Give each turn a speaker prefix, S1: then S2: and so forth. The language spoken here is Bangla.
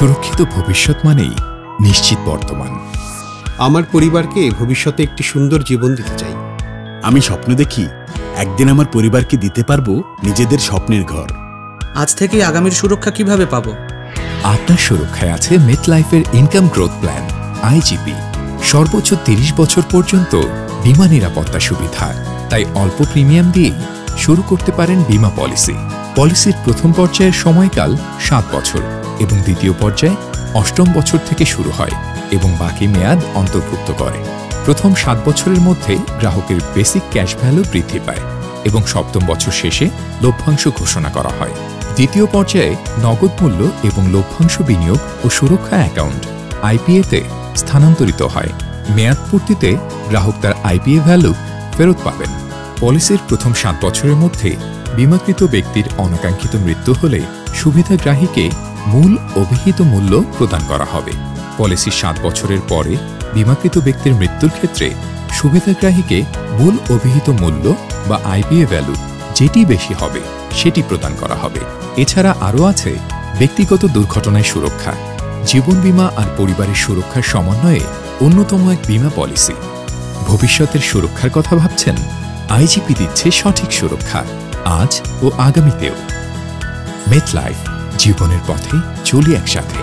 S1: সুরক্ষিত ভবিষ্যৎ মানেই নিশ্চিত বর্তমান।
S2: আমার পরিবারকে ভবিষ্যতে একটি সুন্দর জীবন দিতে চাই।
S3: আমি স্বপ্ন দেখি একদিন আমার পরিবারকে দিতে পারবো নিজেদের স্বপ্নের ঘর।
S4: আজ থেকে আগামীর সুরক্ষা কিভাবে পাবো?
S1: আপনার সুরক্ষায় আছে মেটলাইফের ইনকাম গ্রোথ প্ল্যান আইজিপি। সর্বোচ্চ 30 বছর পর্যন্ত বীমা নিরাপত্তা সুবিধা। তাই অল্প প্রিমিয়াম দিয়েই শুরু করতে পারেন বীমা পলিসি। পলিসির প্রথম পর্যায়ের সময়কাল 7 বছর এবং দ্বিতীয় পর্যায়ে 8ম বছর থেকে শুরু হয় এবং বাকি মেয়াদ অন্তর্ভুক্ত করে। প্রথম 7 বছরের মধ্যে গ্রাহকের বেসিক ক্যাশ ভ্যালু বৃদ্ধি পায় এবং 7ম বছর শেষে লভ্যাংশ ঘোষণা করা হয়। দ্বিতীয় পর্যায়ে নগদ মূল্য এবং লভ্যাংশ বিনিয়োগ ও সুরক্ষা অ্যাকাউন্ট আইপিএতে স্থানান্তরিত হয়। মেয়াদ পূর্তিতে গ্রাহক তার আইপিএ ভ্যালু ফেরত পাবেন। পলিসির প্রথম 7 বছরের মধ্যে বীমাকৃত ব্যক্তির অনাকাঙ্ক্ষিত মৃত্যু হলে সুবিধাগ্রাহীকে মূল অভিহিত মূল্য প্রদান করা হবে। পলিসির 7 বছরের পরে বীমাকৃত ব্যক্তির মৃত্যুর ক্ষেত্রে সুবিধাগ্রাহীকে মূল অভিহিত মূল্য বা আইপিএ ভ্যালু যেটি বেশি হবে সেটি প্রদান করা হবে। এছাড়া আরও আছে ব্যক্তিগত দুর্ঘটনায় সুরক্ষা, জীবন বীমা আর পরিবারের সুরক্ষার সমন্বয়ে অন্যতম এক বীমা পলিসি। ভবিষ্যতের সুরক্ষার কথা ভাবছেন? আইজিপি দিচ্ছে সঠিক সুরক্ষা আজ ও আগামীতেও। মেটলাইফ, জীবনের পথে চলি একসাথে।